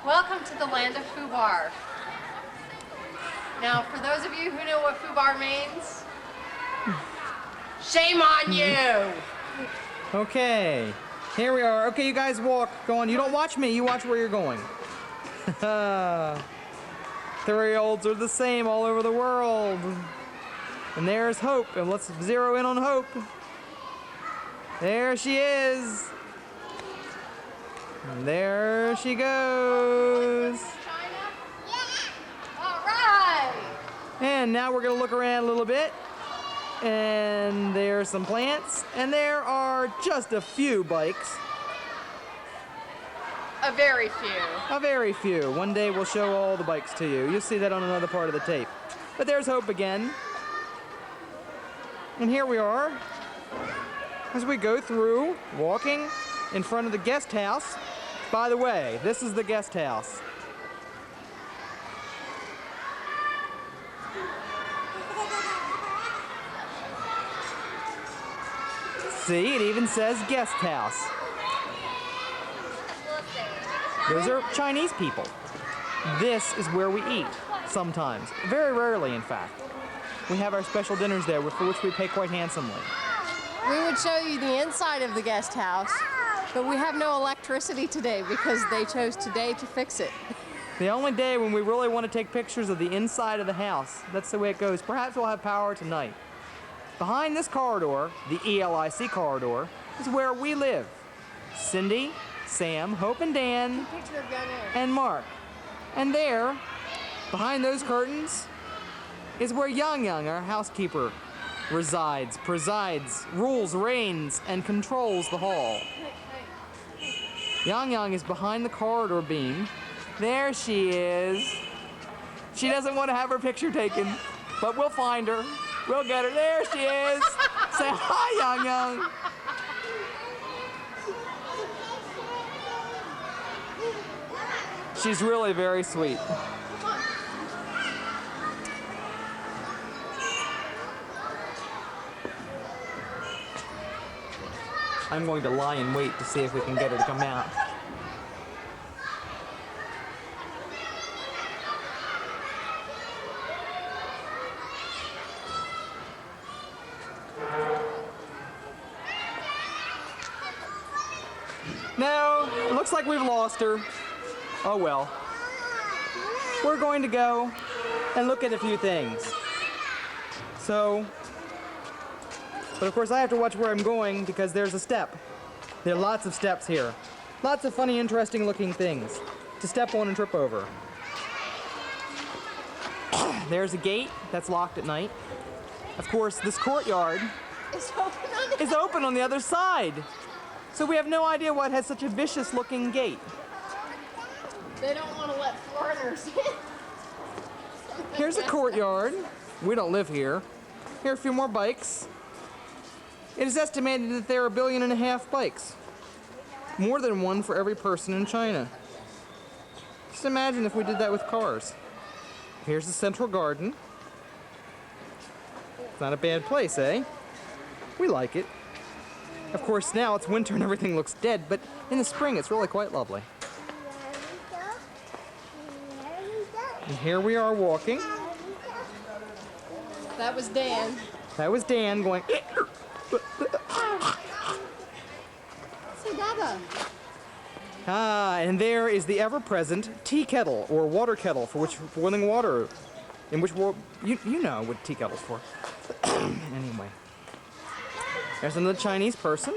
Welcome to the land of foobar. Now, for those of you who know what foobar means, shame on you! Okay, here we are. Okay, you guys walk. Go on. You don't watch me. You watch where you're going. 3-year-olds are the same all over the world. And there's Hope. And let's zero in on Hope. There she is. And there she goes. China? Yeah! All right! And now we're going to look around a little bit. And there's some plants. And there are just a few bikes. A very few. A very few. One day we'll show all the bikes to you. You'll see that on another part of the tape. But there's Hope again. And here we are as we go through, walking in front of the guest house. By the way, this is the guest house. See, it even says guest house. Those are Chinese people. This is where we eat, sometimes. Very rarely, in fact. We have our special dinners there, for which we pay quite handsomely. We would show you the inside of the guest house, but we have no electricity today because they chose today to fix it. The only day when we really want to take pictures of the inside of the house. That's the way it goes. Perhaps we'll have power tonight. Behind this corridor, the ELIC corridor, is where we live. Cindy, Sam, Hope and Dan, Picture of Young Aaron. and Mark. And there, behind those curtains, is where Yang, our housekeeper, resides, presides, rules, reigns, and controls the hall. Yang is behind the corridor beam. There she is. She doesn't want to have her picture taken, but we'll find her. We'll get her. There she is. Say hi, Yang. She's really very sweet. I'm going to lie in wait to see if we can get her to come out. No, it looks like we've lost her. Oh well. We're going to go and look at a few things. So, but of course I have to watch where I'm going because there's a step. There are lots of steps here. Lots of funny, interesting looking things to step on and trip over. There's a gate that's locked at night. Of course, this courtyard is open on the other side. So we have no idea why it has such a vicious looking gate. They don't want to let foreigners in. Here's a courtyard. We don't live here. Here are a few more bikes. It is estimated that there are 1.5 billion bikes. More than one for every person in China. Just imagine if we did that with cars. Here's the central garden. It's not a bad place, eh? We like it. Of course, now it's winter and everything looks dead, but in the spring it's really quite lovely. And here we are walking. That was Dan. That was Dan going... Ah, and there is the ever-present tea kettle, or water kettle, for which boiling water, in which you know what tea kettle's for. Anyway. There's another Chinese person.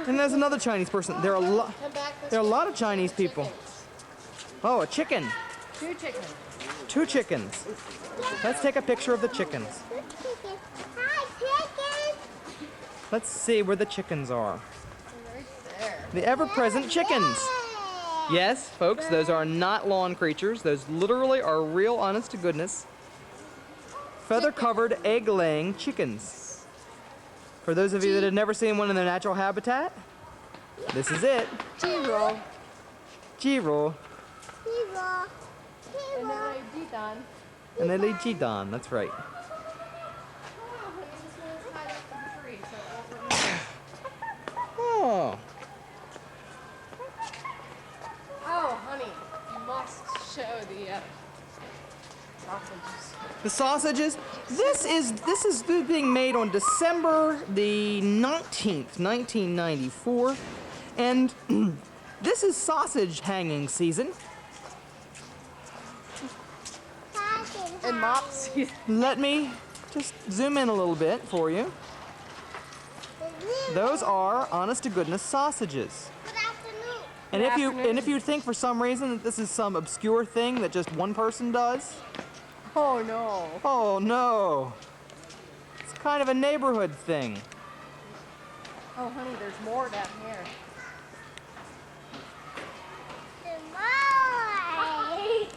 And there's another Chinese person. There are a lot of Chinese people. Oh, a chicken. 2 chickens. 2 chickens. Let's take a picture of the chickens. Let's see where the chickens are. Right there. The ever-present chickens. Yes, folks, those are not lawn creatures. Those literally are real, honest to goodness, feather-covered, egg-laying chickens. For those of you that have never seen one in their natural habitat, this is it. G-roll. G-roll. And then I G-don. And then they G-don, that's right. Oh. The sausages. This is being made on December the 19th, 1994, and this is sausage hanging season. And mops. Let me just zoom in a little bit for you. Those are, honest to goodness, sausages. And if you think for some reason that this is some obscure thing that just one person does, Oh no. oh no, it's kind of a neighborhood thing. Oh honey, there's more down here.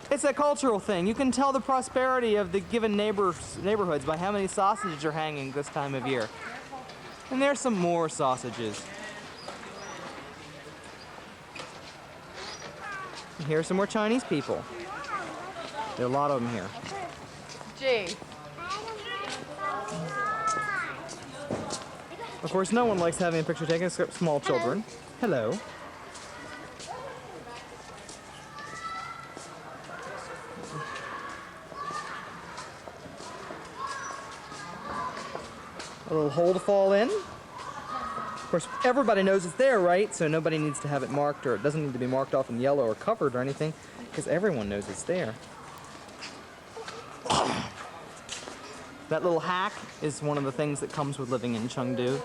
It's a cultural thing. You can tell the prosperity of the given neighborhoods by how many sausages are hanging this time of year. And there's some more sausages. And here's some more Chinese people. There are a lot of them here. Gee. Of course, no one likes having a picture taken except small children. Hello. A little hole to fall in. Of course, everybody knows it's there, right? So nobody needs to have it marked, or it doesn't need to be marked off in yellow or covered or anything, because everyone knows it's there. That little hack is one of the things that comes with living in Chengdu.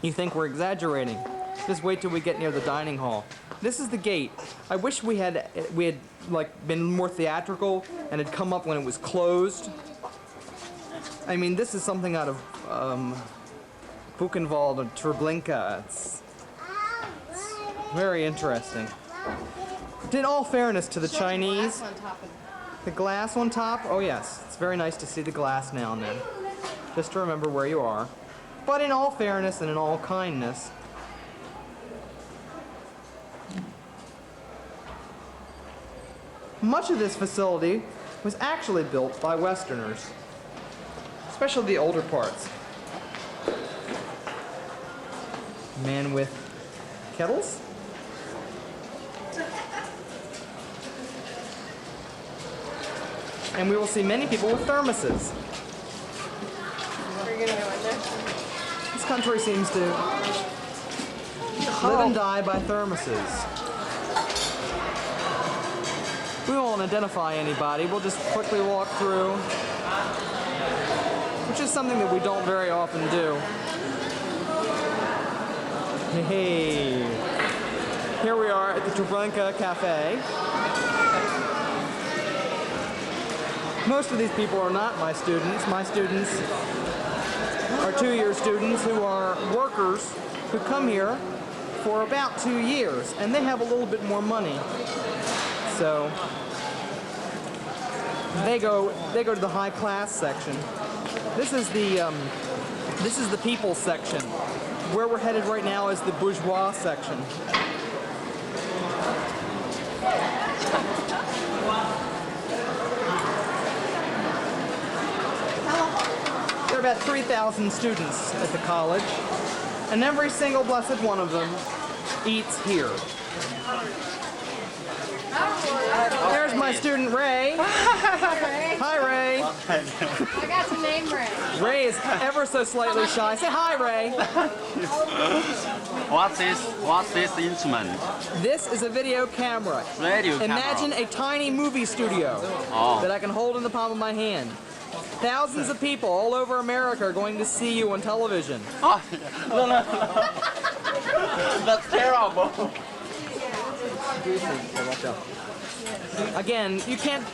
You think we're exaggerating. Just wait till we get near the dining hall. This is the gate. I wish we had like been more theatrical and had come up when it was closed. I mean, this is something out of Buchenwald and Treblinka. It's very interesting. In all fairness to the Chinese, the glass on top, oh yes, it's very nice to see the glass now and then, just to remember where you are. But in all fairness and in all kindness, much of this facility was actually built by Westerners, especially the older parts. Man with kettles? And we will see many people with thermoses. Are you gonna go in there? This country seems to live and die by thermoses. We won't identify anybody. We'll just quickly walk through, which is something that we don't very often do. Hey, here we are at the Treblinka Cafe. Most of these people are not my students. My students are two-year students who are workers who come here for about 2 years, and they have a little bit more money. So they go to the high class section. This is the people section. Where we're headed right now is the bourgeois section. There are about 3,000 students at the college, and every single blessed one of them eats here. There's my student Ray. Hi, Ray. I got to name Ray. Ray is ever so slightly shy. Say hi, Ray. What's this instrument? This is a video camera. Radio camera. Imagine a tiny movie studio that I can hold in the palm of my hand. Thousands of people all over America are going to see you on television. Oh, no. That's terrible. Again, you can't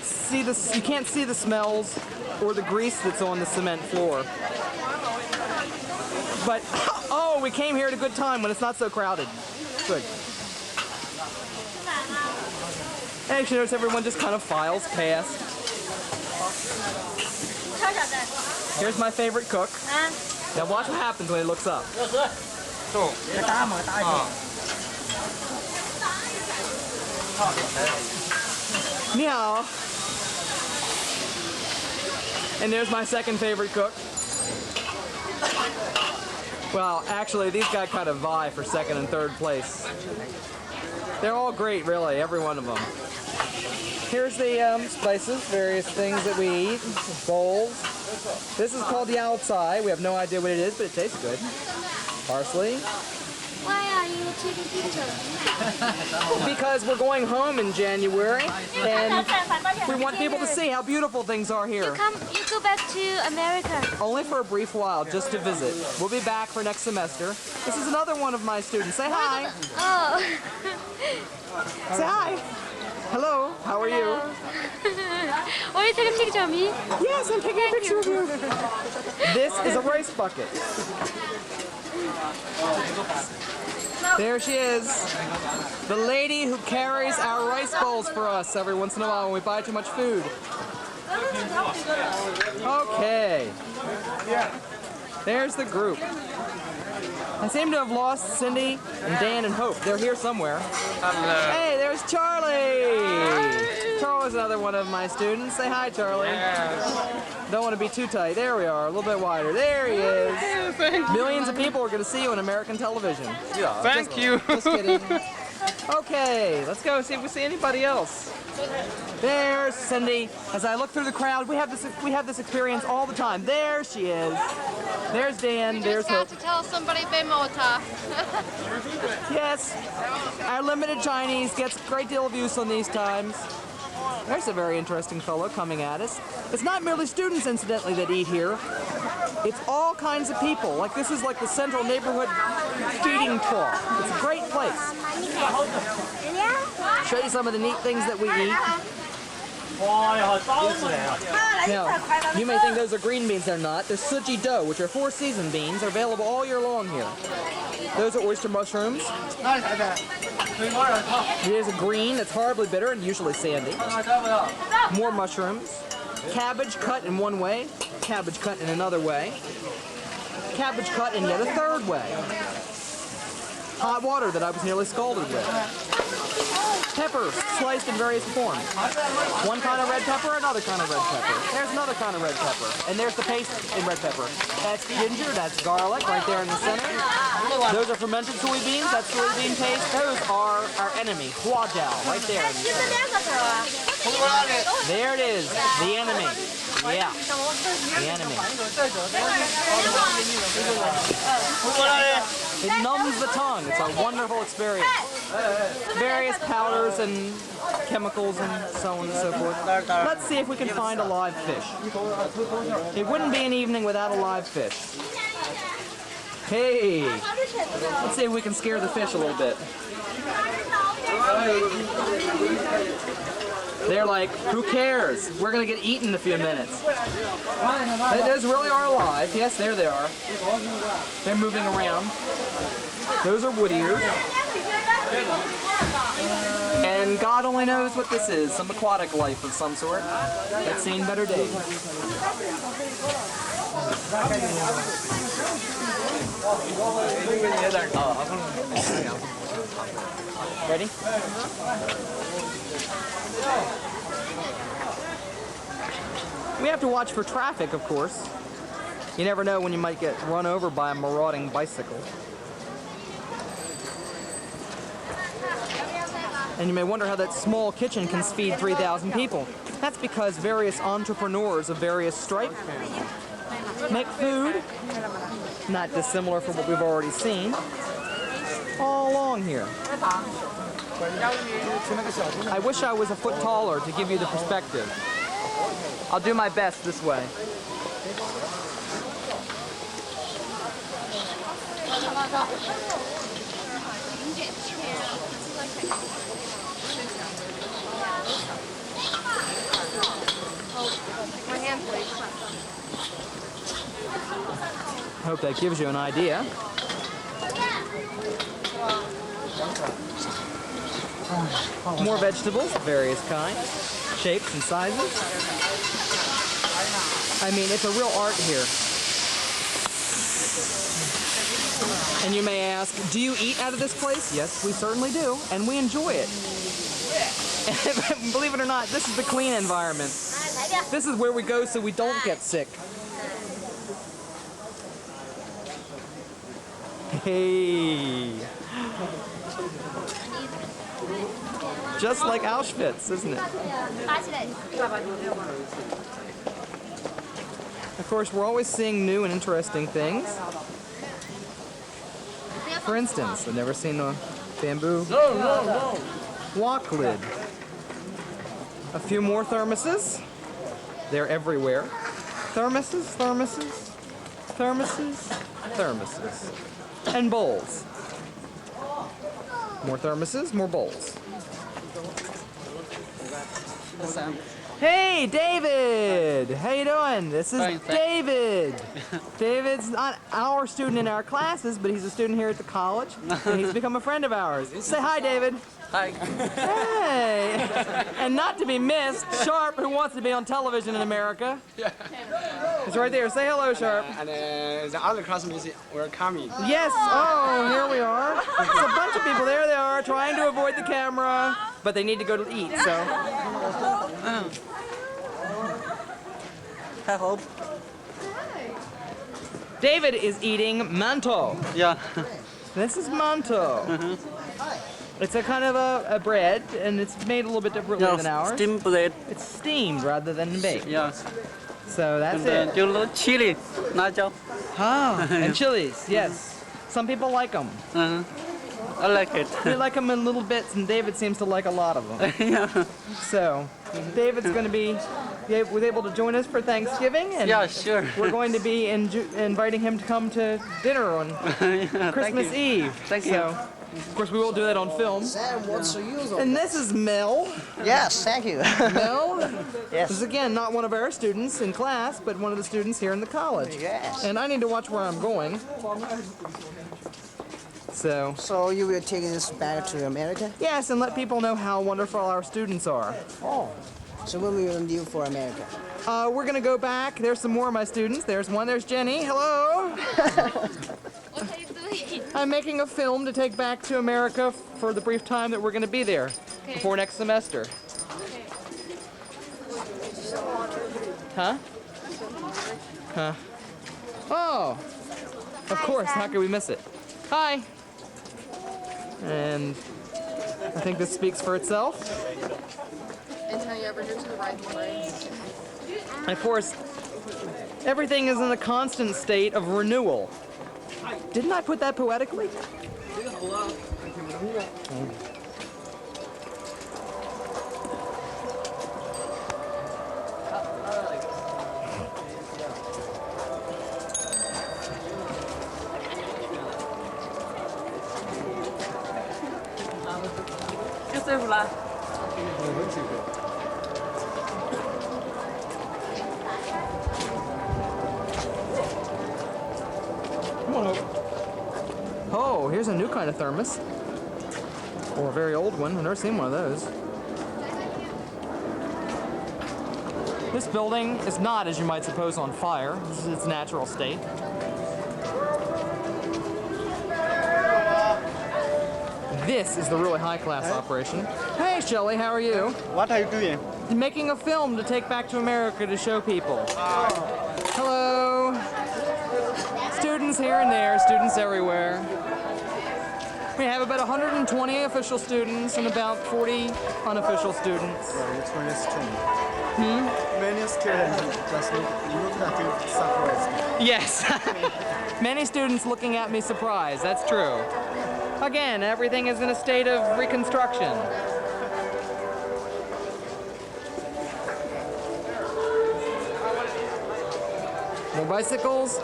see the smells or the grease that's on the cement floor. But oh, we came here at a good time when it's not so crowded. Good. And actually notice everyone just kind of files past. Here's my favorite cook. Now watch what happens when he looks up. Ni hao. And there's my second favorite cook. Well, actually, these guys kind of vie for second and third place. They're all great, really, every one of them. Here's the spices, various things that we eat, bowls. This is called the outside. We have no idea what it is, but it tastes good. Parsley. Why are you taking pictures? Because we're going home in January, and we want people to see how beautiful things are here. You go back to America. Only for a brief while, just to visit. We'll be back for next semester. This is another one of my students. Say hi. Oh. Say hi. Hello. How are you? Will you take a picture of me? Yes, I'm taking a picture of you. This is a rice bucket. There she is. The lady who carries our rice bowls for us every once in a while when we buy too much food. Okay. There's the group. I seem to have lost Cindy and Dan and Hope. They're here somewhere. Hello. Hey, there's Charlie. Charlie's another one of my students. Say hi, Charlie. Yes. Don't want to be too tight. There we are, a little bit wider. There he is. Millions of people are going to see you on American television. Yeah. Thank you. Just kidding. Okay, let's go see if we see anybody else. There's Cindy. As I look through the crowd, we have this experience all the time. There she is. There's Dan. There's Just Hope. got to tell somebody Bemota. Yes, our limited Chinese gets a great deal of use on these times. There's a very interesting fellow coming at us. It's not merely students, incidentally, that eat here. It's all kinds of people. Like this is like the central neighborhood feeding trough. It's a great place. Show you some of the neat things that we eat. Now, you may think those are green beans. They're not. They're suji dough, which are 4-season beans. They're available all year long here. Those are oyster mushrooms. Here's a green that's horribly bitter and usually sandy. More mushrooms. Cabbage cut in one way. Cabbage cut in another way. Cabbage cut in yet a third way. Hot water that I was nearly scalded with. Pepper sliced in various forms. One kind of red pepper, another kind of red pepper. There's another kind of red pepper. And there's the paste in red pepper. That's ginger, that's garlic right there in the center. Those are fermented soybeans, that's soybean paste. Those are our enemy, huajiao, right there. There it is, the enemy. Yeah, the enemy. It numbs the tongue. It's a wonderful experience. Various powders and chemicals and so on and so forth. Let's see if we can find a live fish. It wouldn't be an evening without a live fish. Hey, let's see if we can scare the fish a little bit. They're like, who cares? We're going to get eaten in a few minutes. Those really are alive. Yes, there they are. They're moving around. Those are wood ears. And God only knows what this is. Some aquatic life of some sort. That's seen better days. Ready? We have to watch for traffic, of course. You never know when you might get run over by a marauding bicycle. And you may wonder how that small kitchen can feed 3,000 people. That's because various entrepreneurs of various stripe make food, not dissimilar from what we've already seen, all along here. I wish I was a foot taller to give you the perspective. I'll do my best this way. My hand, please. Hope that gives you an idea. More vegetables of various kinds, shapes and sizes. I mean, it's a real art here. And you may ask, do you eat out of this place? Yes, we certainly do, and we enjoy it. Believe it or not, this is the clean environment. This is where we go so we don't get sick. Hey. Just like Auschwitz, isn't it? Of course, we're always seeing new and interesting things. For instance, I've never seen a bamboo wok lid. A few more thermoses. They're everywhere. Thermoses, thermoses, thermoses, thermoses. And bowls. More thermoses, more bowls. Hey, David! How you doing? This is Fine, thanks. David. David's not our student in our classes, but he's a student here at the college, and he's become a friend of ours. Say hi, David. Hi. Hey! And not to be missed, Sharp, who wants to be on television in America. Yeah. It's right there. Say hello, Sharp. And the other classmates were coming. Yes. Oh, here we are. There's a bunch of people. There they are, trying to avoid the camera, but they need to go to eat. So. Hello. David is eating mantou. Yeah. This is mantou. It's a kind of a bread, and it's made a little bit differently than ours. Steamed bread. It's steamed rather than baked. Yeah. So that's And then it. you know chili,辣椒. Ah, and chilies, yes. Some people like them. I like it. They like them in little bits, and David seems to like a lot of them. Yeah. So, David's going to be was able to join us for Thanksgiving, and Yeah, sure. we're going to be inviting him to come to dinner on Yeah, Christmas thank you. Eve. Thank you. So, of course, we will do that on film. Sam, what's the use of And this is Mel. Yes, thank you. Mel? Yes. This is again not one of our students in class, but one of the students here in the college. Yes. And I need to watch where I'm going. So, So you will take this back to America? yes, and let people know how wonderful our students are. Oh. So what will you do for America? We're gonna go back. There's some more of my students. There's one. There's Jenny. Hello. What are you doing? I'm making a film to take back to America for the brief time that we're gonna be there before next semester. Huh? Huh? Oh, of course. How could we miss it? Hi. And I think this speaks for itself. Until you ever get to the right place. And of course, everything is in a constant state of renewal. Didn't I put that poetically? Come on over. Oh, here's a new kind of thermos. Or a very old one. I've never seen one of those. This building is not, as you might suppose, on fire. This is its natural state. This is the really high-class operation. Hey, Shelley, how are you? What are you doing? Making a film to take back to America to show people. Hello. Students here and there, students everywhere. We have about 120 official students and about 40 unofficial students. It's very strange. Many students just look at you surprised. Yes. Many students looking at me surprised. That's true. Again, everything is in a state of reconstruction. More bicycles.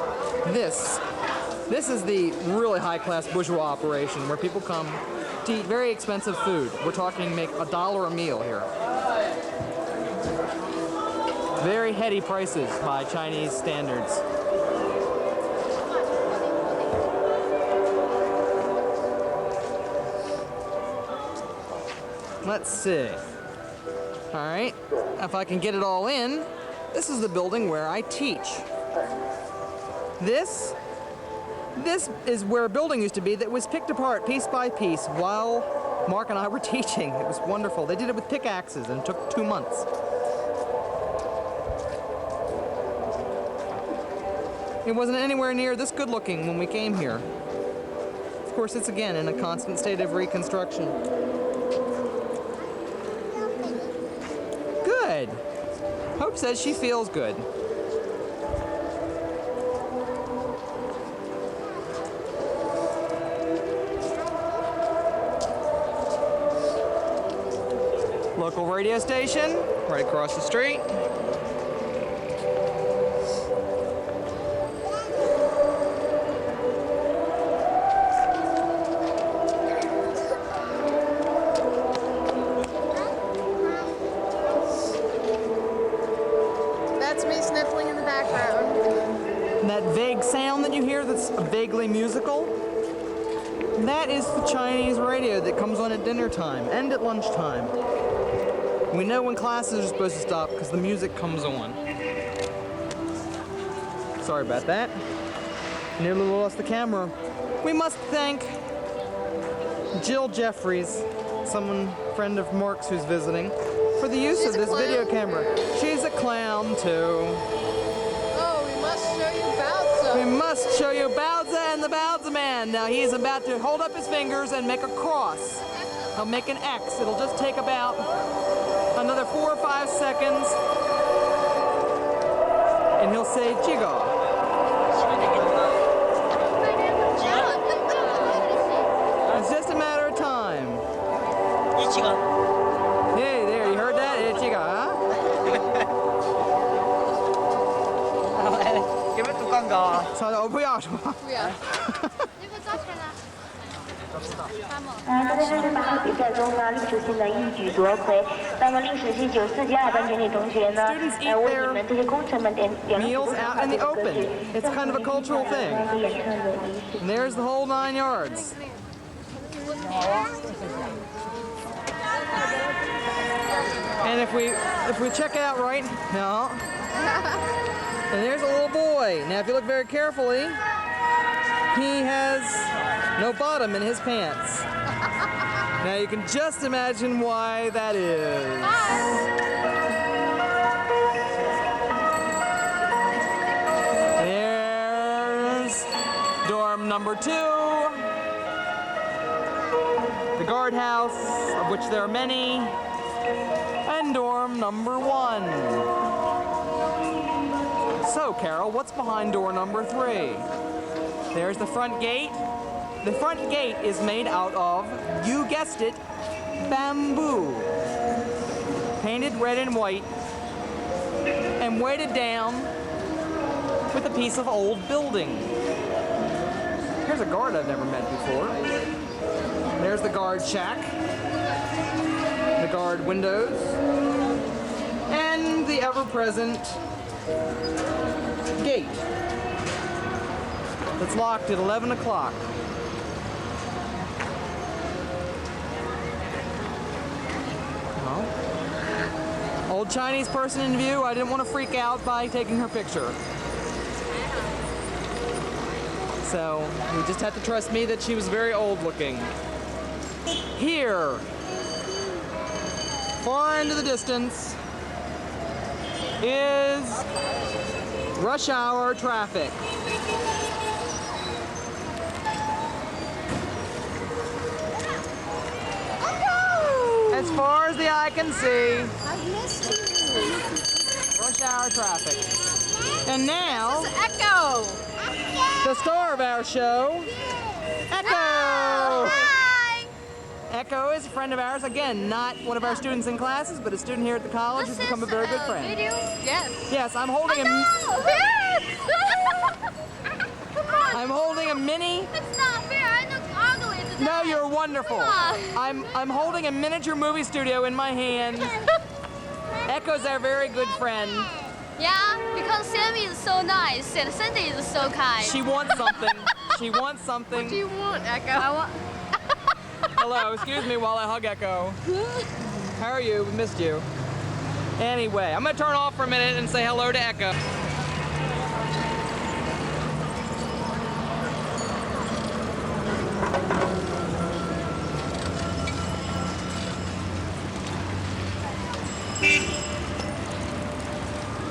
This is the really high-class bourgeois operation where people come to eat very expensive food. We're talking make $1 a meal here. Very heady prices by Chinese standards. Let's see. All right, if I can get it all in, this is the building where I teach. This is where a building used to be that was picked apart piece by piece while Mark and I were teaching. It was wonderful. They did it with pickaxes and it took 2 months. It wasn't anywhere near this good looking when we came here. of course, it's again in a constant state of reconstruction. Good. Hope says she feels good. Local radio station, right across the street. That's me sniffling in the background. And that vague sound that you hear that's vaguely musical, that is the Chinese radio that comes on at dinner time and at lunchtime. We know when classes are supposed to stop because the music comes on. Sorry about that. Nearly lost the camera. We must thank Jill Jeffries, friend of Mark's who's visiting, for the use She's of a this video clown? camera. She's a clown too. Oh, we must show you Baozi. We must show you Baozi and the Baozi man. Now he's about to hold up his fingers and make a cross. He'll make an X. It'll just take about another 4 or 5 seconds. And he'll say Jiga. It's just a matter of time. Hey, there, you heard that? Hey, Jiga, huh? So, 我不要说。不要。在这场比赛中呢，历史性的一举夺魁。那么历史系94届2班全体同学呢，为你们这些功臣们点了许多 Meals out in the open. It's kind of a cultural thing. And there's the whole 9 yards. And if we check out right now, and there's a little boy. Now if you look very carefully, he has no bottom in his pants. Now you can just imagine why that is. There's dorm number 2. The guardhouse, of which there are many, and dorm number 1. So, Carol, what's behind door number 3? There's the front gate. The front gate is made out of, you guessed it, bamboo. Painted red and white, and weighted down with a piece of old building. Here's a guard I've never met before. There's the guard shack, the guard windows, and the ever-present gate that's locked at 11 o'clock. Well, old Chinese person in view. I didn't want to freak out by taking her picture. So you just have to trust me that she was very old looking. Here, far into the distance, is rush hour traffic. As far as the eye can see, I missed you. rush hour traffic. And now, Echo. the star of our show, Echo! Hi. Echo is a friend of ours. Again, not one of our students in classes, but a student here at the college who's become a very good friend. Video? Yes. Yes, I'm holding a I'm holding a mini. It's not fair. I look ugly today. No, you're wonderful. Come I'm holding a miniature movie studio in my hand. Echo's our very good friend. Yeah, because Sammy is so nice and Cindy is so kind. She wants something. She wants something. What do you want, Echo? I want. Hello, excuse me while I hug Echo. How are you? We missed you. Anyway, I'm gonna turn off for a minute and say hello to Echo.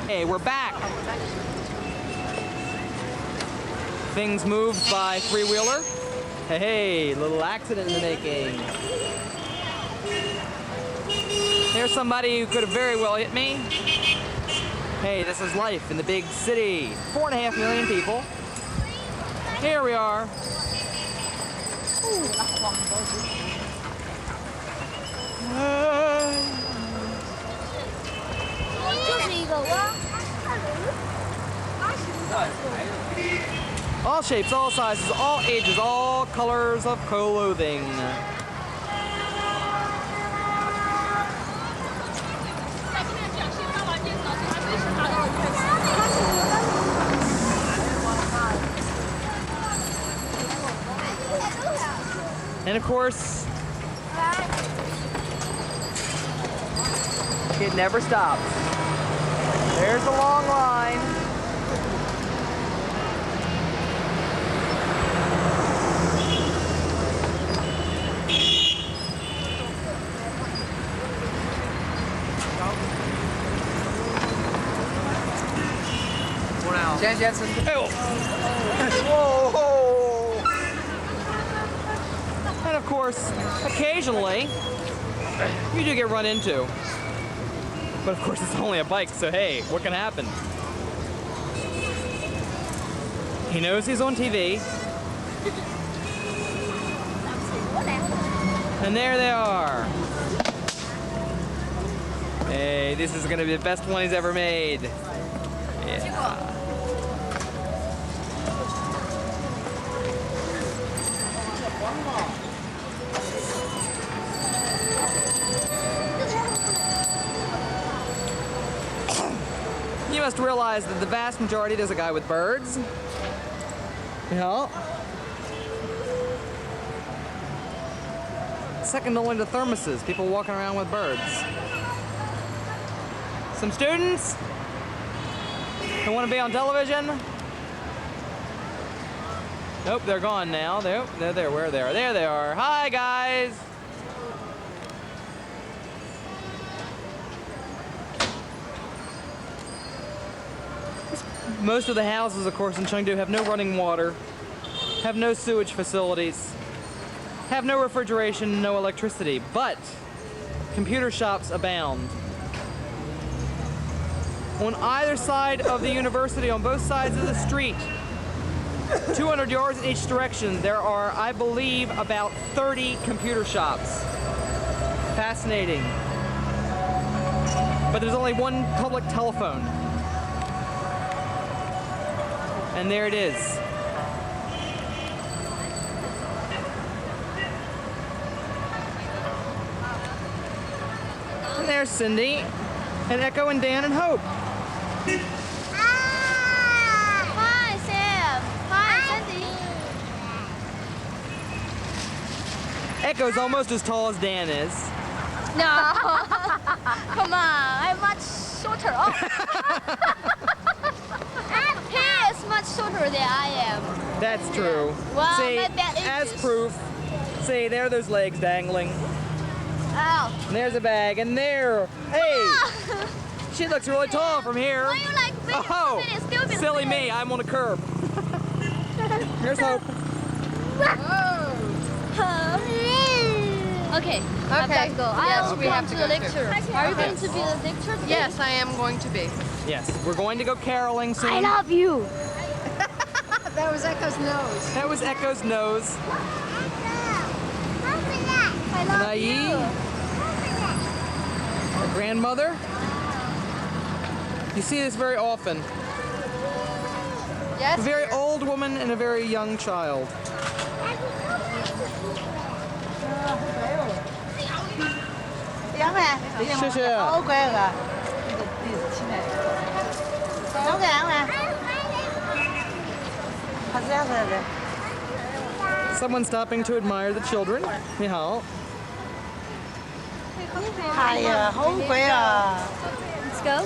Hey, we're back. Things moved by three-wheeler. Hey, little accident in the making. There's somebody who could have very well hit me. Hey, this is life in the big city. 4.5 million people. Here we are. All shapes, all sizes, all ages, all colors of clothing. And of course, it never stops. There's the long line. Whoa! And of course, occasionally, you do get run into. But of course, it's only a bike, so hey, what can happen? He knows he's on TV. And there they are. Hey, this is gonna be the best one he's ever made. Yeah. You must realize that the vast majority, there's a guy with birds. Yeah. Second only to thermoses, people walking around with birds. Some students who want to be on television. Nope, they're gone now. Nope, they're there. Where they are? There they are. Hi, guys. Most of the houses, of course, in Chengdu have no running water, have no sewage facilities, have no refrigeration, no electricity, but computer shops abound. On either side of the university, on both sides of the street, 200 yards in each direction, there are, I believe, about 30 computer shops. Fascinating. But there's only one public telephone. And there it is. And there's Cindy, and Echo, and Dan, and Hope. Hi, Sam. Hi, Cindy. Echo's almost as tall as Dan is. No. Come on, I'm much shorter. Oh. He is much shorter than I am. That's true. Wow, See, my bad as inches. proof, see, there are those legs dangling. Ow. And there's a bag, and there, hey, she looks really tall from here. Why you like big, Oh, stupid silly thing? me, I'm on a curb. Here's Hope. Okay, I've got to go. Yes, I'll we come have to to the go lecture. Are you going to be the lecture today? Yes, I am going to be. Yes, we're going to go caroling soon. I love you. That was Echo's nose. That was Echo's nose. I love Nai, you. her grandmother. You see this very often. Yes. A very old woman and a very young child. Someone stopping to admire the children. Ni hao. Let's go.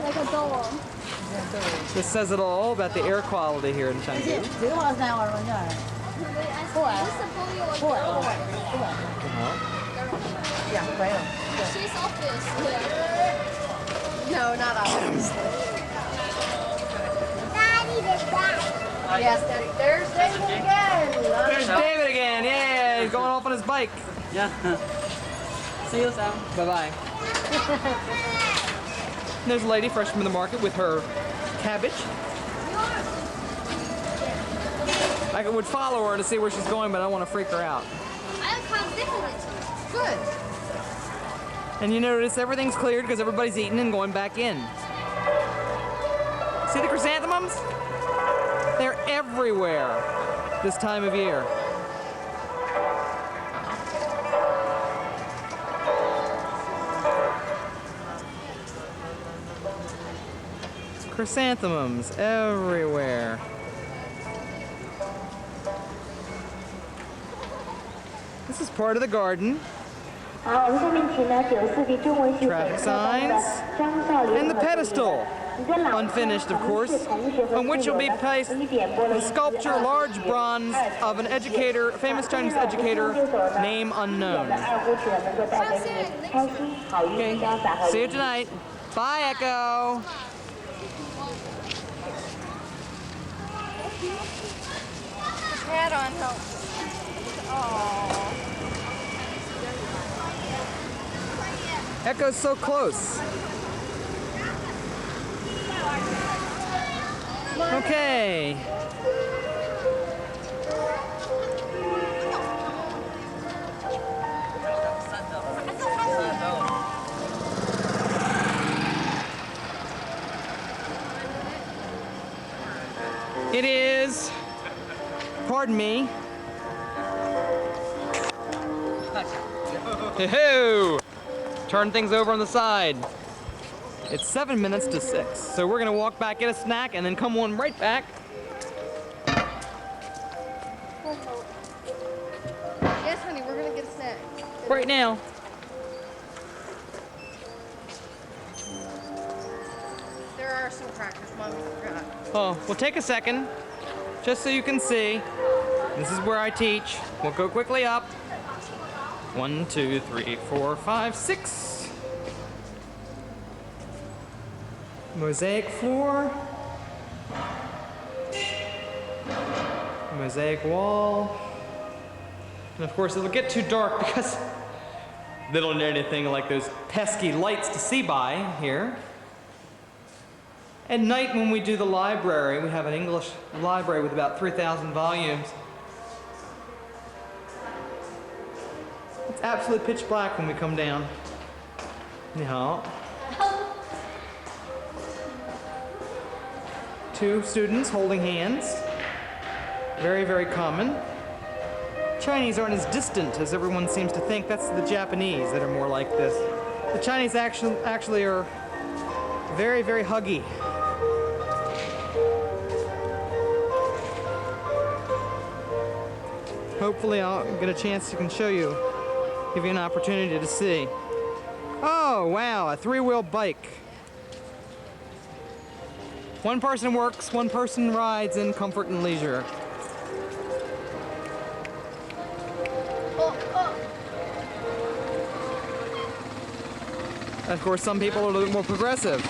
Like a doll. This says it all about the air quality here in Chengdu. She's obvious. No, not obviously. Yes, Daddy. There's David again. There's David again. Yeah, he's going off on his bike. Yeah. See you, Sam. Bye-bye. There's a lady fresh from the market with her cabbage. I would follow her to see where she's going, but I don't want to freak her out. Good. And you notice everything's cleared because everybody's eating and going back in. See the chrysanthemums? They're everywhere this time of year. Chrysanthemums everywhere. This is part of the garden. Traffic signs. And the pedestal, unfinished of course, on which will be placed the sculpture, large bronze of an educator, famous Chinese educator, name unknown. Okay. See you tonight. Bye, Echo. Hat on helps. Aww. Echo's so close. Okay. It is, pardon me. Hey-ho! Turn things over on the side. It's 7 minutes to 6, so we're gonna walk back, get a snack, and then come on right back. Yes, honey, we're gonna get a snack. Right now. There are some crackers, Mommy forgot. Oh, well, take a second, just so you can see. This is where I teach. We'll go quickly up. 1, 2, 3, 4, 5, 6. Mosaic floor. Mosaic wall. And of course, it'll get too dark because they don't need anything like those pesky lights to see by here. At night when we do the library, we have an English library with about 3,000 volumes. It's absolutely pitch black when we come down. Yeah. 2 students holding hands. Very, very common. Chinese aren't as distant as everyone seems to think. That's the Japanese that are more like this. The Chinese actually are very, very huggy. Hopefully I'll get a chance to show you, give you an opportunity to see. Oh, wow, a 3-wheel bike. One person works, one person rides in comfort and leisure. Of course, some people are a little bit more progressive.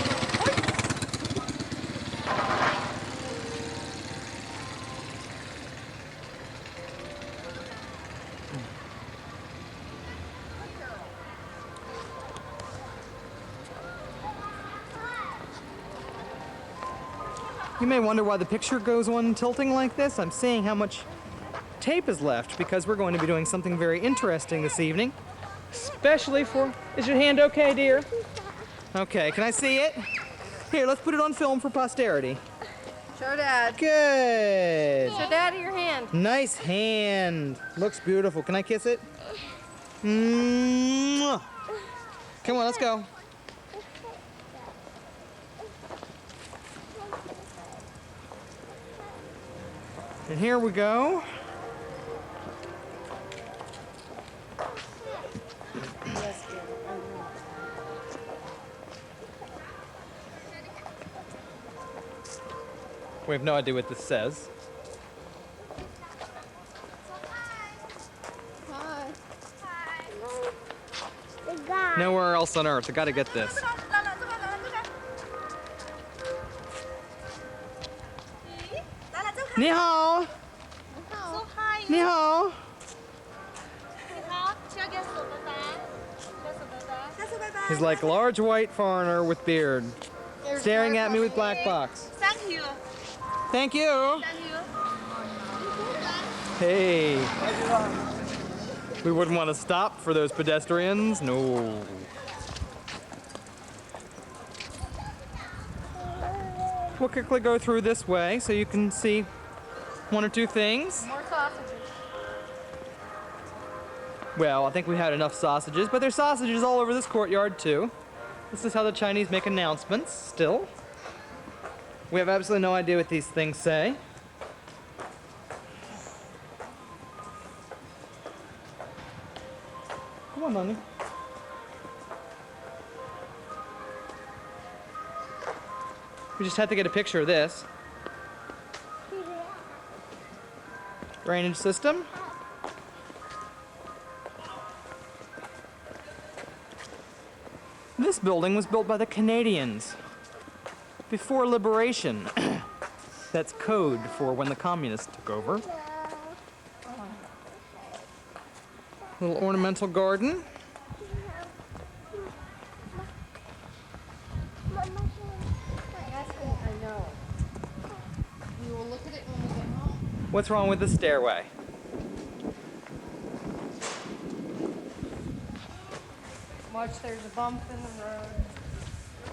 You may wonder why the picture goes on tilting like this. I'm seeing how much tape is left because we're going to be doing something very interesting this evening. Especially for... Is your hand okay, dear? Okay, can I see it? Here, let's put it on film for posterity. Show Dad. Good. Show Daddy your hand. Nice hand. Looks beautiful. Can I kiss it? Mwah. Come on, let's go. And here we go. We have no idea what this says. Hi. Nowhere else on earth. I gotta get this. Ni hao. So hi. Ni hao. 你好，需要给手的答。手的答。 He's like large white foreigner with beard, staring at me with black box. Thank you. Thank you. Thank you. Hey. We wouldn't want to stop for those pedestrians. No. We'll quickly go through this way so you can see one or two things. More sausages. Well, I think we had enough sausages, but there's sausages all over this courtyard too. This is how the Chinese make announcements still. We have absolutely no idea what these things say. Come on, honey. We just had to get a picture of this. Drainage system. This building was built by the Canadians before liberation. That's code for when the communists took over. Little ornamental garden. I know. We will look at it when we get home. What's wrong with the stairway? Watch, there's a bump in the road.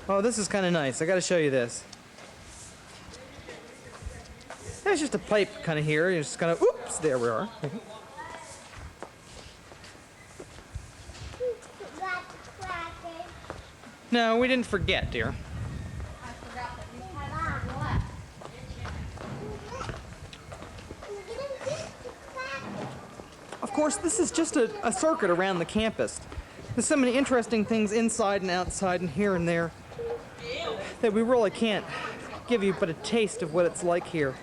Oh, this is kind of nice. I got to show you this. There's just a pipe kind of here. You're just kind of, oops, there we are. No, we didn't forget, dear. I forgot that we had some left. Of course, this is just a circuit around the campus. There's so many interesting things inside and outside and here and there that we really can't give you but a taste of what it's like here.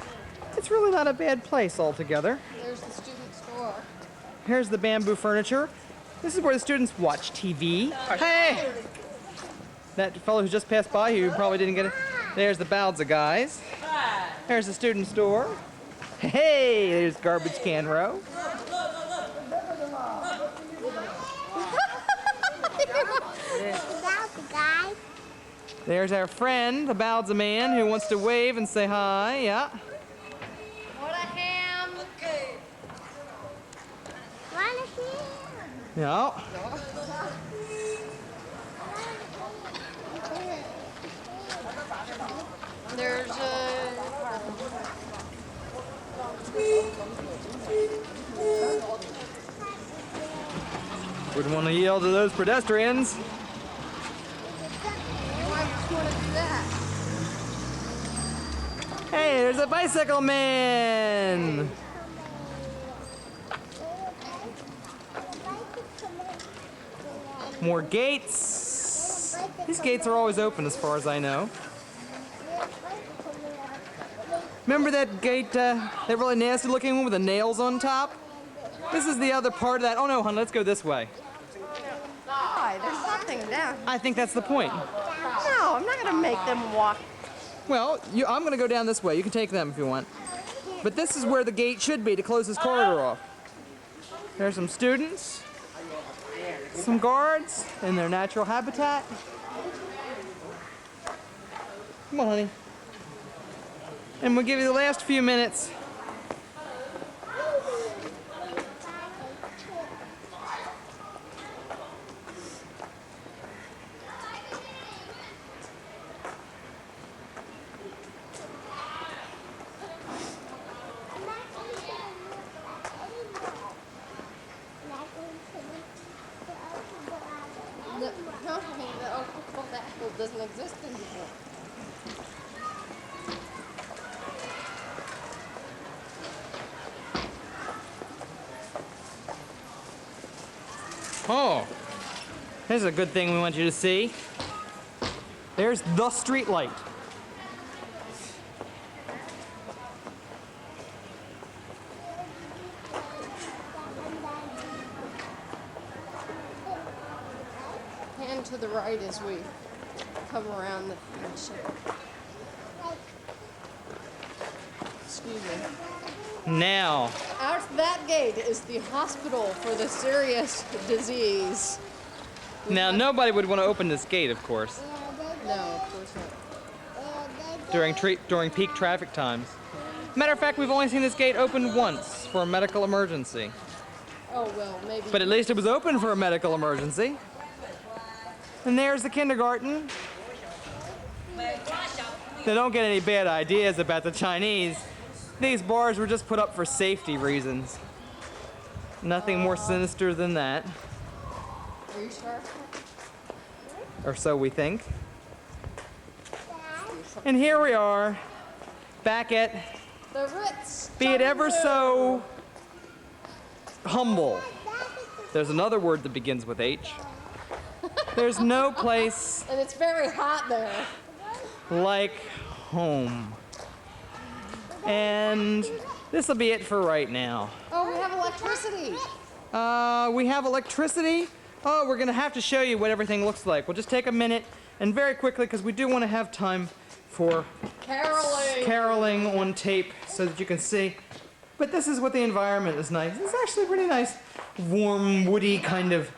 It's really not a bad place altogether. There's the student store. Here's the bamboo furniture. This is where the students watch TV. Hey! That fellow who just passed by who probably didn't get it. There's the Baozi guys. There's the student store. Hey, there's garbage can row. There's our friend, the Baozi man, who wants to wave and say hi. Yeah. What a ham! Yeah. There's a... Wouldn't want to yield to those pedestrians. Why would you want to do that? Hey, there's a bicycle man. More gates. These gates are always open as far as I know. Remember that gate, that really nasty looking one with the nails on top? This is the other part of that. Oh no, hon, let's go this way. Why? There's nothing down. I think that's the point. No, I'm not going to make them walk. Well, I'm going to go down this way. You can take them if you want. But this is where the gate should be to close this corridor off. There's some students, some guards in their natural habitat. Come on, honey. And we'll give you the last few minutes. That school doesn't exist anymore. Oh, here's a good thing we want you to see. There's the street light. And to the right as we come around the fence. Excuse me. Now, Out that gate is the hospital for the serious disease. nobody would want to open this gate, of course, No, of course not. during peak traffic times. Matter of fact, we've only seen this gate open once for a medical emergency. Oh, well, maybe. But at least it was open for a medical emergency. And there's the kindergarten. Now don't get any bad ideas about the Chinese. These bars were just put up for safety reasons. Nothing more sinister than that. Are you sure? Or so we think. And here we are, back at, The Ritz. be it ever so humble. There's another word that begins with H. There's no place And it's very hot there. like home. And this will be it for right now. Oh, we have electricity. We have electricity. Oh, we're gonna have to show you what everything looks like. We'll just take a minute and very quickly, because we do want to have time for caroling on tape so that you can see. But this is what the environment is nice. It's actually pretty nice, warm, woody kind of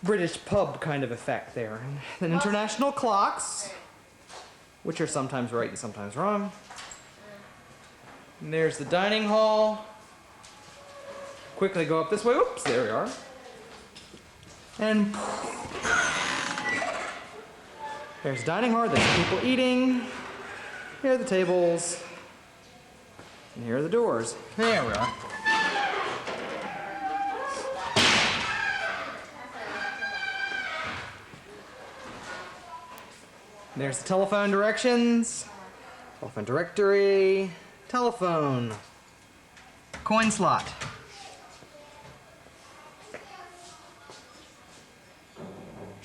British pub kind of effect there. And then international clocks, which are sometimes right and sometimes wrong. And there's the dining hall. Quickly go up this way. Oops, there we are. And there's dining hall. There's people eating. Here are the tables. And here are the doors. There we are. There's the telephone directions. Telephone directory. Telephone. Coin slot.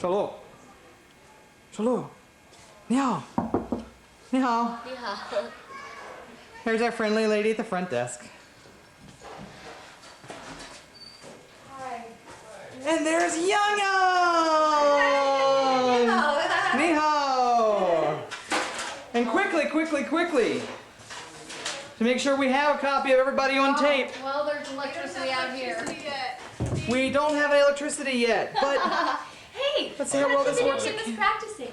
Hello. Hello. 你好. 你好. 你好. Here's our friendly lady at the front desk. Hi. And there's Young Young! 你好! And quickly, to make sure we have a copy of everybody on tape. Well, there's electricity out here. We don't have any electricity yet, but Hey, let's see how well this works. Kim is practicing.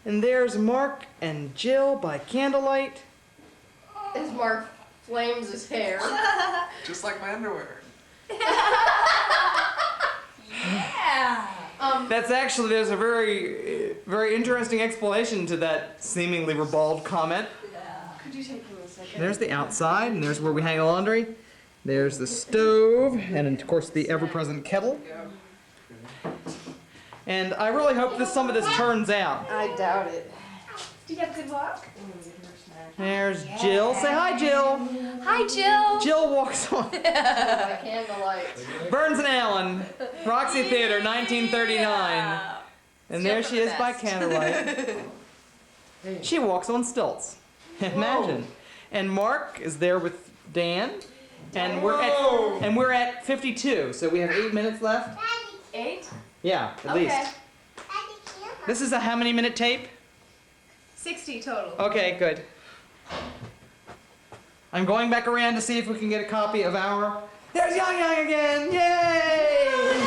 And there's Mark and Jill by candlelight. As Mark flames his hair. Just like my underwear. Yeah. That's actually, there's a very, very interesting explanation to that seemingly ribald comment. Could you take him a second? There's the outside, and there's where we hang the laundry. There's the stove, and of course the ever-present kettle. And I really hope that some of this turns out. I doubt it. Did you have a good walk? There's Jill. Say hi, Jill. Hi, Jill. Jill walks on. By candlelight. Burns and Allen, Roxy Theater, 1939. And there she is by candlelight. She walks on stilts. Imagine. And Mark is there with Dan. And we're at 52, so we have 8 minutes left. 8? Yeah, at least. This is a how many minute tape? 60 total. Okay, good. I'm going back around to see if we can get a copy of our... There's Young Young again! Yay!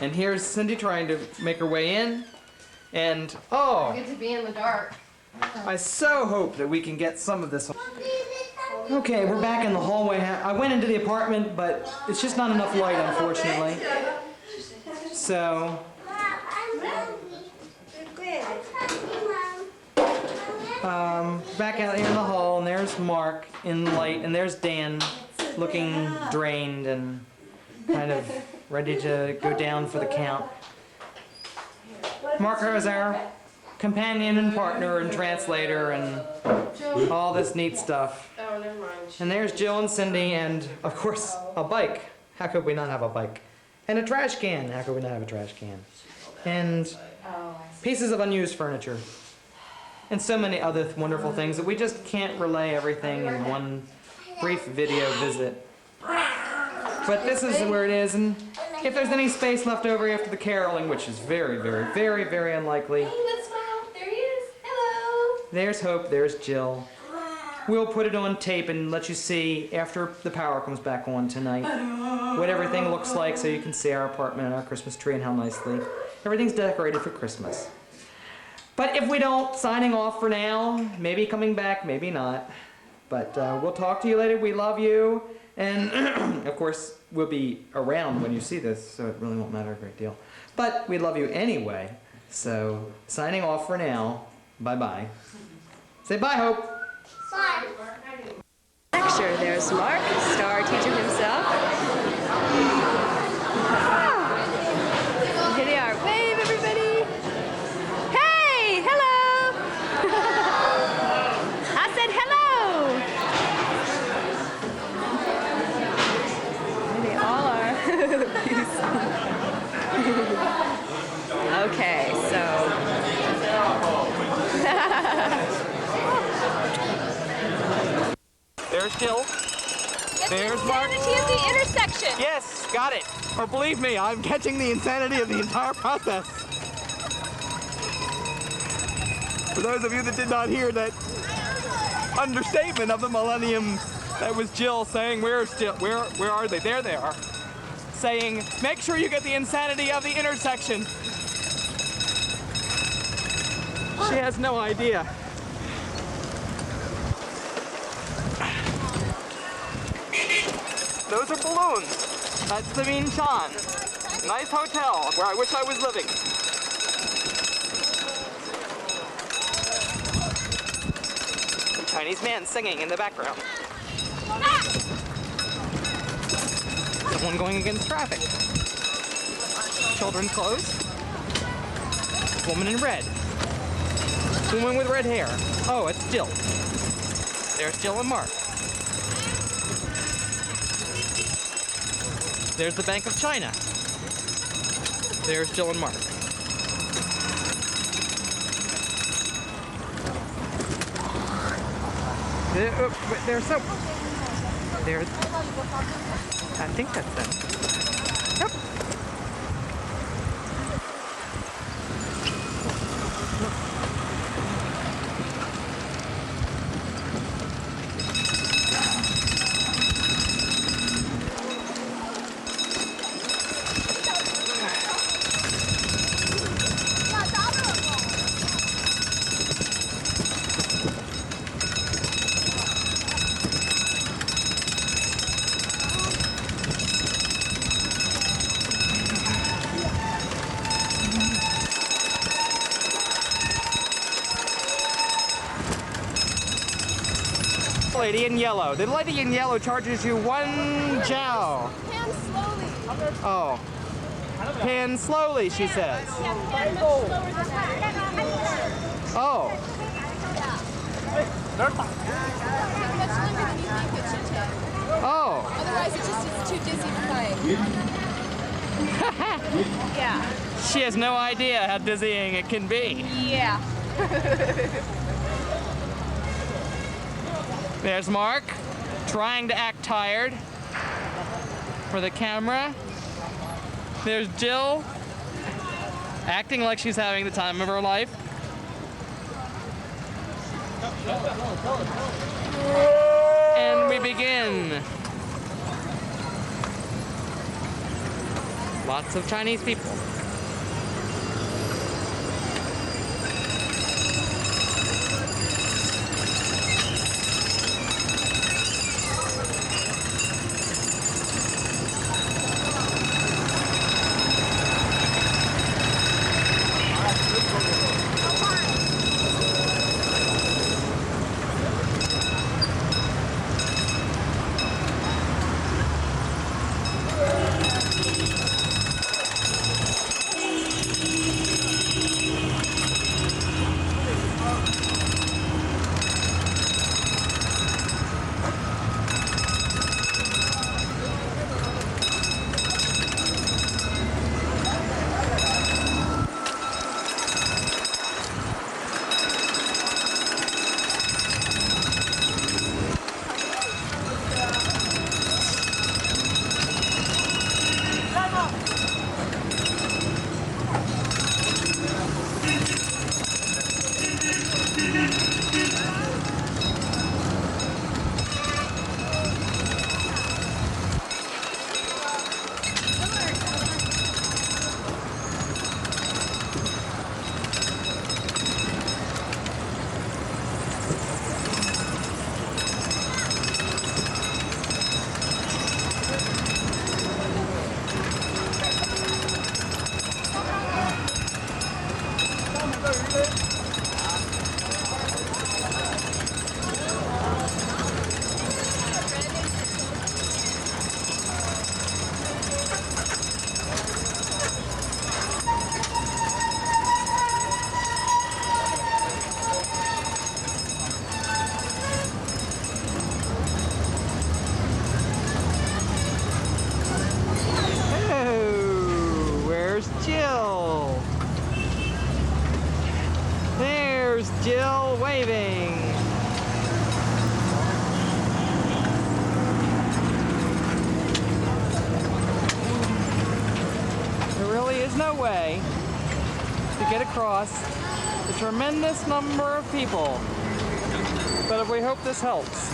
And here's Cindy trying to make her way in. And, I get to be in the dark. I so hope that we can get some of this. Okay, we're back in the hallway. I went into the apartment, but it's just not enough light, unfortunately. So, back out here in the hall, and there's Mark in light, and there's Dan looking drained and kind of ready to go down for the count. Mark is our companion and partner and translator and all this neat stuff. Oh, never mind. And there's Jill and Cindy and, of course, a bike. How could we not have a bike? And a trash can. How could we not have a trash can? And pieces of unused furniture. And so many other wonderful things that we just can't relay everything in one brief video visit. But this is where it is, and If there's any space left over after the caroling, which is very, very, very, very unlikely. Hey, let's smile. There he is. Hello. There's Hope, there's Jill. We'll put it on tape and let you see after the power comes back on tonight what everything looks like, so you can see our apartment and our Christmas tree and how nicely everything's decorated for Christmas. But if we don't, signing off for now, maybe coming back, maybe not. But we'll talk to you later. We love you. And of course, we'll be around when you see this, so it really won't matter a great deal. But we love you anyway. So signing off for now. Bye-bye. Say bye, Hope. Bye. Lecture. There's Mark, star teacher himself. Here they are. Wave, everybody. Hey, hello. I said hello. Here they all are. Okay, so. There's Jill. There's Mark. Insanity of the intersection. Yes, got it. Or believe me, I'm catching the insanity of the entire process. For those of you that did not hear that understatement of the millennium, that was Jill saying, where's Jill? Where are they? There they are. Saying, make sure you get the insanity of the intersection. She has no idea. Those are balloons. That's the Sichuan. Nice hotel where I wish I was living. A Chinese man singing in the background. Someone going against traffic. Children's clothes. Woman in red. Woman with red hair. Oh, it's Jill. There's Jill and Mark. There's the Bank of China. There's Jill and Mark. There's soap. There's. I think that's them. Yep. Lady in yellow. The lady in yellow charges you 1 jiao. Pan slowly. Oh. Pan slowly, she says. Oh. Much longer than you think it should take. Oh. Otherwise, it's too dizzy to play. Yeah. She has no idea how dizzying it can be. Yeah. There's Mark, trying to act tired for the camera. There's Jill, acting like she's having the time of her life. And we begin. Lots of Chinese people. Jill waving. There really is no way to get across the tremendous number of people, but we hope this helps.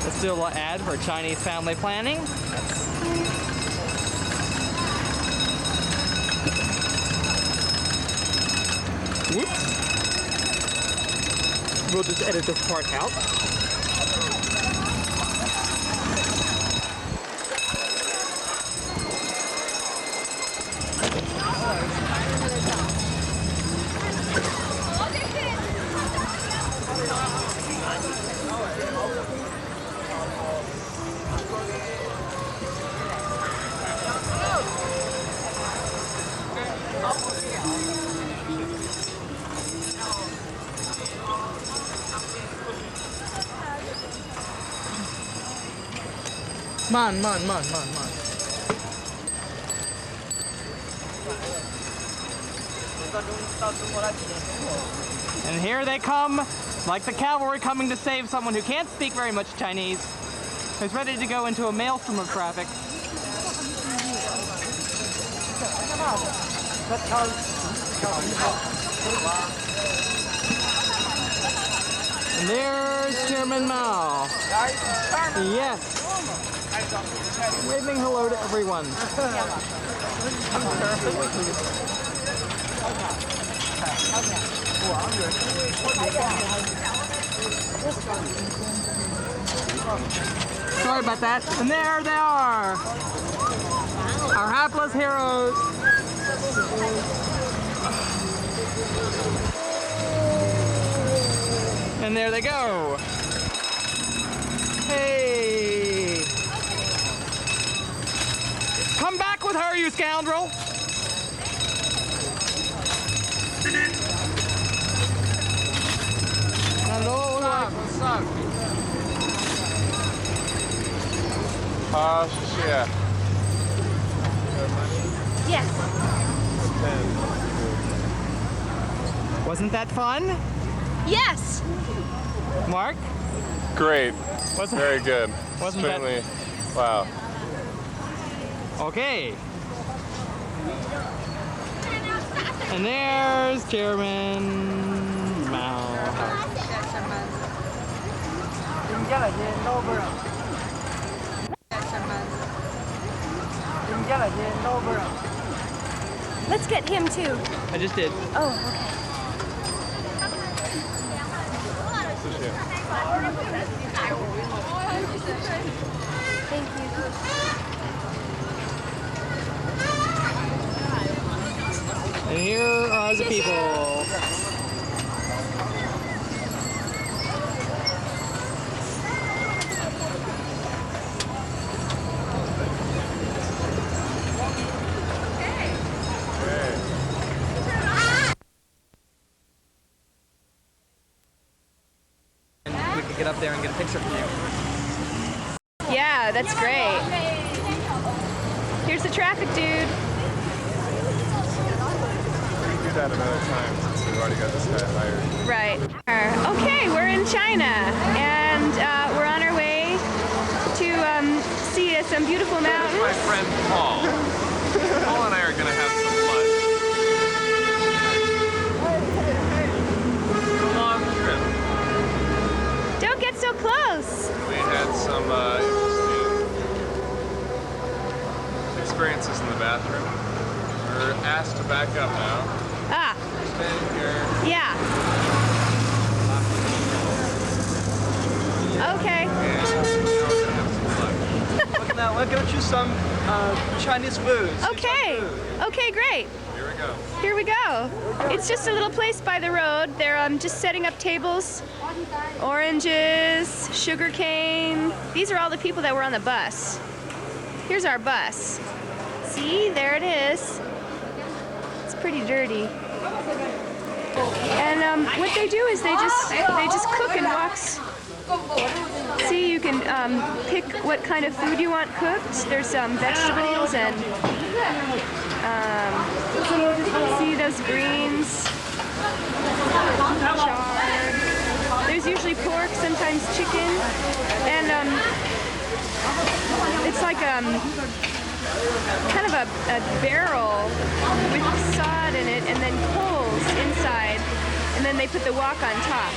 Let's do a little ad for Chinese family planning. Whoops. We'll just edit this part out. Man. And here they come, like the cavalry coming to save someone who can't speak very much Chinese, who's ready to go into a maelstrom of traffic. And there's Chairman Mao. Yes. Waving hello to everyone. Sorry about that. And there they are. Our hapless heroes. And there they go. Hey. Come back with her, you scoundrel. Hello. What's up? Yeah. Yes. Wasn't that fun? Yes. Mark? Great. Wasn't Very good. Wasn't that- Extremely. Wow. Okay. And there's Chairman Mao. Let's get him too. I just did. Oh, okay. Thank you. And here are the people. And we could get up there and get a picture for you. Yeah, that's great. Here's the traffic dude. We can do that another time since we've already got this guy hired. Right. Okay, we're in China, and we're on our way to see some beautiful mountains. My friend Paul. Paul and I are going to have some fun. Long trip. Don't get so close. We had some interesting experiences in the bathroom. We're asked to back up now. Ah, Staying here. yeah. Okay. And we're going to have some fun. Now we'll go to some Chinese food. Okay. Okay, great. Here we go. Here we go. It's just a little place by the road. They're just setting up tables. Oranges, sugar cane. These are all the people that were on the bus. Here's our bus. See, there it is. It's pretty dirty. And what they do is they just cook and walks. See, you can pick what kind of food you want cooked. There's vegetables and see those greens, chard. There's usually pork, sometimes chicken, and it's like kind of a barrel with sod in it, and then coals inside, and then they put the wok on top.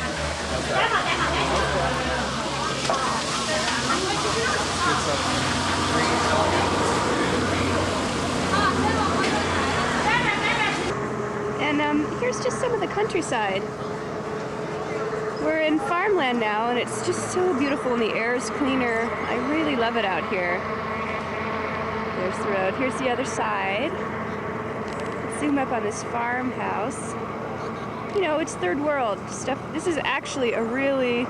And here's just some of the countryside. We're in farmland now, and it's just so beautiful, and the air is cleaner. I really love it out here. There's the road. Here's the other side. Let's zoom up on this farmhouse. You know, it's third world stuff. This is actually a really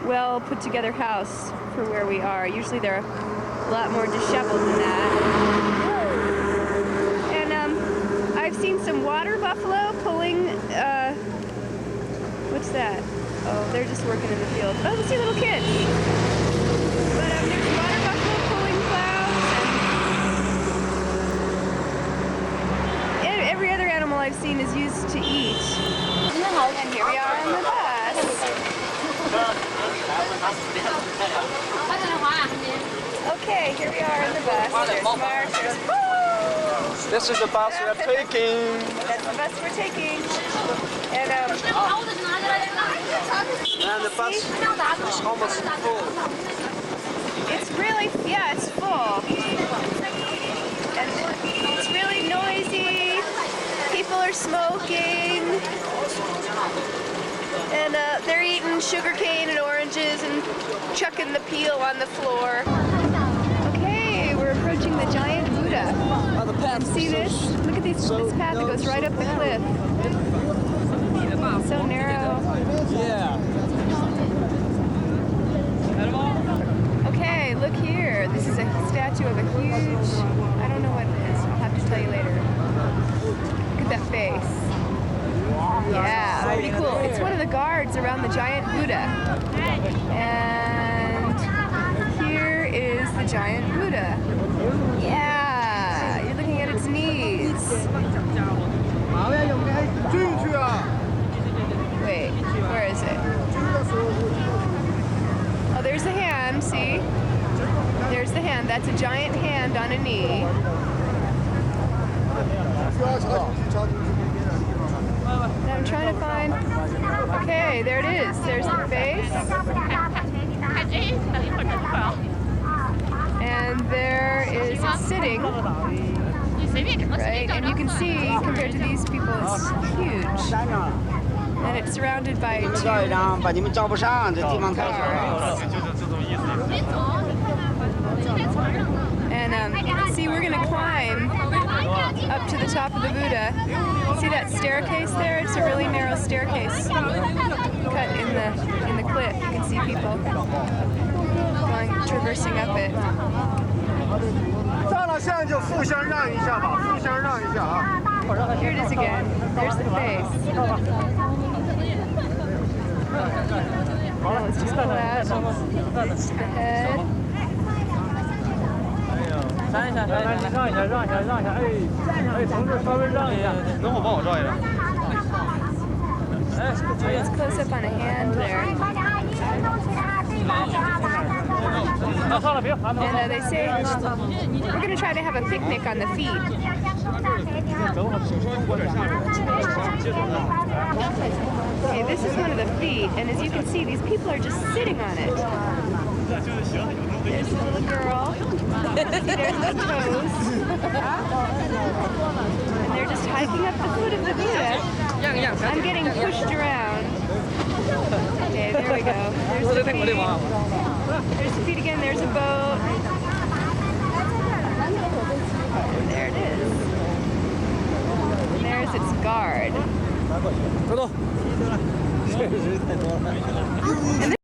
well put together house for where we are. Usually they're a lot more disheveled than that. And I've seen some water buffalo pulling, what's that? Oh, they're just working in the field. Oh, let's see little kids. But there's water buffalo pulling plows, and every other animal I've seen is used to eat. And here we are on the bus. Okay, here we are on the bus. There's Mark. This is the bus we're taking. That's the bus we're taking. And the bus is almost full. it's really, yeah, it's full. And it's really noisy. People are smoking. And they're eating sugar cane and oranges and chucking the peel on the floor. Okay, we're approaching the giant Buddha. See this? Look at this path that goes right up the cliff. So narrow. Yeah. Okay, look here. This is a statue of a huge, I don't know what it is. I'll have to tell you later. Look at that face. Yeah, pretty cool. It's one of the guards around the giant Buddha. And here is the giant Buddha. Yeah, you're looking at its knees. Wait, where is it? Oh, there's the hand, see? There's the hand. That's a giant hand on a knee. And I'm trying to find... Okay, there it is. There's the face. And there is it sitting. Right? And you can see, compared to these people, it's huge. And it's surrounded by two guards. And see, we're going to climb up to the top of the Buddha. See that staircase there? It's a really narrow staircase cut in the cliff. You can see people traversing up it. Here it is again. There's the face. Now let's just pull out the head. Let's close up on a hand there. And they say we're going to try to have a picnic on the feet. Okay, this is one of the feet, and as you can see, these people are just sitting on it. There's the little girl. There's the toes. And they're just hiking up the foot of the Buddha. I'm getting pushed around. Okay, there we go. There's the feet. There's the feet again. There's a boat. And there it is. And there's its guard. And